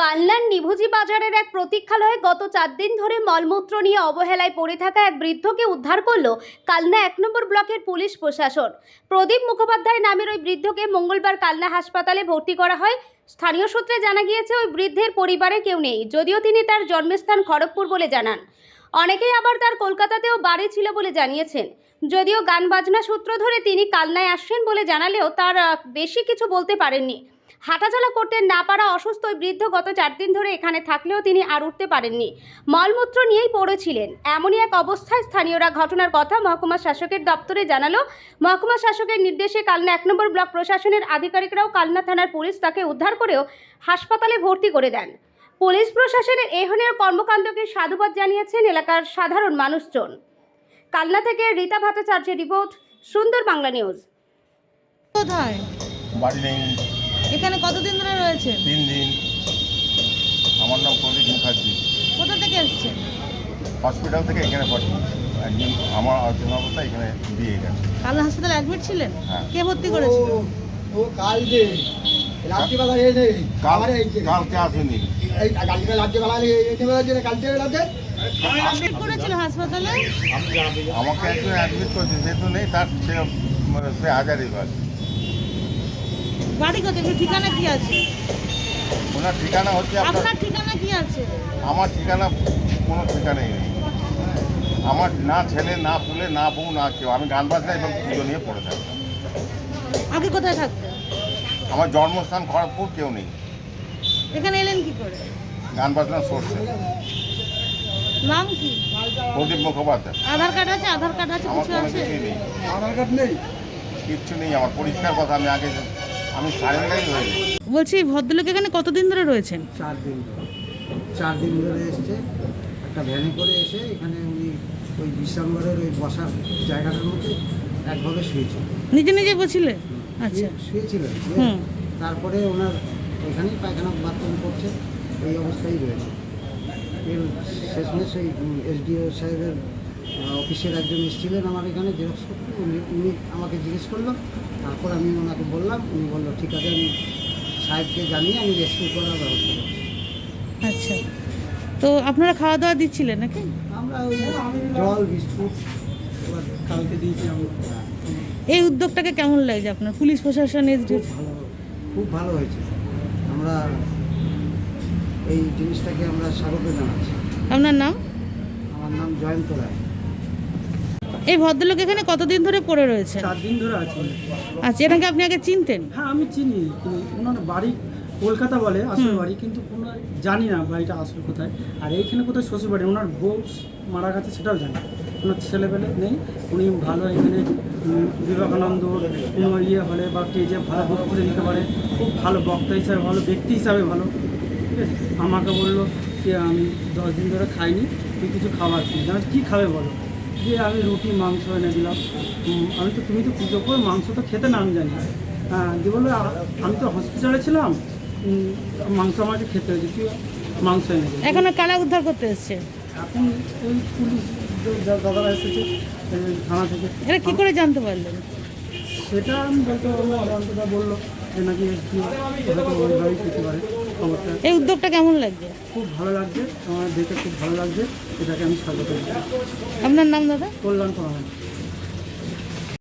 কালনার নিভুজি বাজারের এক প্রতীক্ষালয়ে গত 4 দিন ধরে মলমূত্র নিয়ে অবহেলায় পড়ে থাকা এক বৃদ্ধকে উদ্ধার করলো কালনা 1 নম্বর ব্লকের পুলিশ প্রশাসন। প্রদীপ মুখোপাধ্যায় নামের ওই বৃদ্ধকে মঙ্গলবার কালনা হাসপাতালে ভর্তি করা হয়। স্থানীয় সূত্রে জানা গিয়েছে ওই বৃদ্ধের পরিবারে কেউ নেই, যদিও তিনি তার জন্মস্থান খড়গপুর বলে জানান। অনেকেই আবার তার কলকাতাতেও বাড়ি ছিল বলে জানিয়েছেন। যদিও গান বাজনা সূত্র ধরে তিনি কালনায় আসছেন বলে জানালেও তার বেশি কিছু বলতে পারেননি। হাঁটাচলা করতে না পারা অসুস্থ ওই বৃদ্ধ গত 4 দিন ধরে এখানে থাকলেও তিনি আর উঠতে পারেননি, মলমূত্র নিয়েই পড়েছিলেন। এমনই এক অবস্থায় স্থানীয়রা ঘটনার কথা মহকুমা শাসকের দপ্তরে জানালো। মহকুমা শাসকের নির্দেশে কালনা 1 নম্বর ব্লক প্রশাসনের আধিকারিকরাও কালনা থানার পুলিশ তাকে উদ্ধার করেও হাসপাতালে ভর্তি করে দেন। পুলিশ প্রশাসনের এই ধরনের কর্মকাণ্ডকে সাধুবাদ জানিয়েছেন এলাকার সাধারণ মানুষজন। কালনা থেকে রীতা ভট্টাচার্যের রিপোর্ট, সুন্দর বাংলা নিউজ। কোথায় বাড়ি নেই, এখানে কতদিন ধরে রয়েছেন? 3 দিন। আমার নাম প্রদীপ মুখার্জি। কোথা থেকে এসেছেন? হসপিটাল থেকে এখানে পাঠিয়েছি। একদিন আমার অচেনা অবস্থা এখানে দিয়ে গেছে। কালনা হাসপাতালে অ্যাডমিট ছিলেন? হ্যাঁ। কে ভর্তি করেছিল? ও কালকে রাত্রিবেলা এসে কালকে আসেনি। এই কালকে রাত্রিবেলা এসে বেলা কালকে রাতে অ্যাডমিট করেছিল হাসপাতালে? আমাকে একজন অ্যাডমিট করছে, যেহেতু নেই তার সে হাজারিবাগ। বাড়ি কোথায়? ঠিকানা কি আছে? ওনার ঠিকানা হচ্ছে আপনার ঠিকানা কি আছে? আমার ঠিকানা কোনো ঠিকানাই নেই। আমার না ছেলে, না পুলে, না বউ, না কেউ। আমি গান বাজনা এবং পুজো নিয়ে পড়ে থাকতাম। আগে কোথায় থাকতেন? আমার জন্মস্থান খড়গপুর, কেউ নেই। এখানে এলেন কি করে? গান বাজনা সোর্সে। নাম কি? প্রদীপ মুখোপাধ্যায়। আধার কার্ড আছে? আধার কার্ড আছে? আমার কিছু কোনো আছে? কিছুই নেই, আধার কার্ড নেই, কিচ্ছু নেই আমার। পরিষ্কার কথা, আমি সারেন্ডারই হয়ে যাই। বলছি ভদ্রলোক এখানে কতদিন ধরে রয়েছেন? 4 দিন ধরে এসছে। একটা ভ্যানে করে এসে এখানে উনি ওই বিশ্রামঘরের ওই বসার জায়গাটার মধ্যে একভাবে শুয়েছিল। নিজে নিজে বসছিলেন? আচ্ছা। শুয়েছিলেন। হুম। তারপরে ওনার ওইখানেই পায়খানা বাথরুম করছে, এই অবস্থায় রয়েছে। এর শেষমেশ ওই এসডিও সাহেবের অফিসের একজন এসেছিলেন আমার এখানে জেরক্স করতে। উনি আমাকে জিজ্ঞেস করলো, তারপর আমি ওনাকে বললাম। উনি বললো ঠিক আছে, আমি সাহেবকে জানিয়ে আমি রেস্কিউ করার ব্যবস্থা করছি। আচ্ছা, তো আপনারা খাওয়া দাওয়া দিচ্ছিলেন নাকি? আমরা ওই জল বিস্কুট এবার কালকে দিয়েছি। এই উদ্যোগটাকে কেমন লাগছে আপনার? পুলিশ প্রশাসন খুব ভালো হয়েছে। আমরা এই জিনিসটাকে আমরা স্বাগত জানাচ্ছি। আপনার নাম? আমার নাম জয়ন্ত রায়। এই ভদ্রলোক এখানে কতদিন ধরে পড়ে রয়েছে? 4 দিন ধরে আছে। আচ্ছা, এটাকে আপনি আগে চিনতেন? হ্যাঁ, আমি চিনি। ওনার বাড়ি কলকাতা বলে, আসল বাড়ি, কিন্তু কোনো জানি না বাড়িটা আসল কোথায়। আর এইখানে কোথায় শ্বশুর বাড়ি, ওনার বউ মারা গেছে সেটাও জানি। ওনার ছেলেবেলে নেই। উনি ভালো এখানে বিবেকানন্দ কোনো হলে বা স্টেজে ভালো বক্তৃতা দিতে পারে। খুব ভালো বক্তা হিসাবে ভালো, ব্যক্তি হিসাবে ভালো। ঠিক আছে, আমাকে বললো যে আমি 10 দিন ধরে খাইনি, তুই কিছু খাবার কিনি। কী খাবে বলো? যে আমি রুটি মাংস এনে দিলাম। আমি তো তুমি তো পুজো করে মাংস তো খেতে না, আমি জানি। হ্যাঁ, দিয়ে বললো আমি তো হসপিটালে ছিলাম, মাংস আমাকে খেতে হয়েছে, তুই মাংস এনে দিল। এখন কারা উদ্ধার করতে এসছে? এখন ওই পুলিশ দাদারা এসেছে থানা থেকে। এটা কি করে জানতে পারলেন? সেটা আমি বলতে পারবো না, অন্তটা বললো যে নাকি ওইভাবেই খেতে পারে খবরটা। এই উদ্যোগটা কেমন লাগছে? খুব ভালো লাগছে, আমার দেখে খুব ভালো লাগছে। এটাকে আমি স্বাগত জানাই। আপনার নাম দাদা? কল্যাণ করা হয়।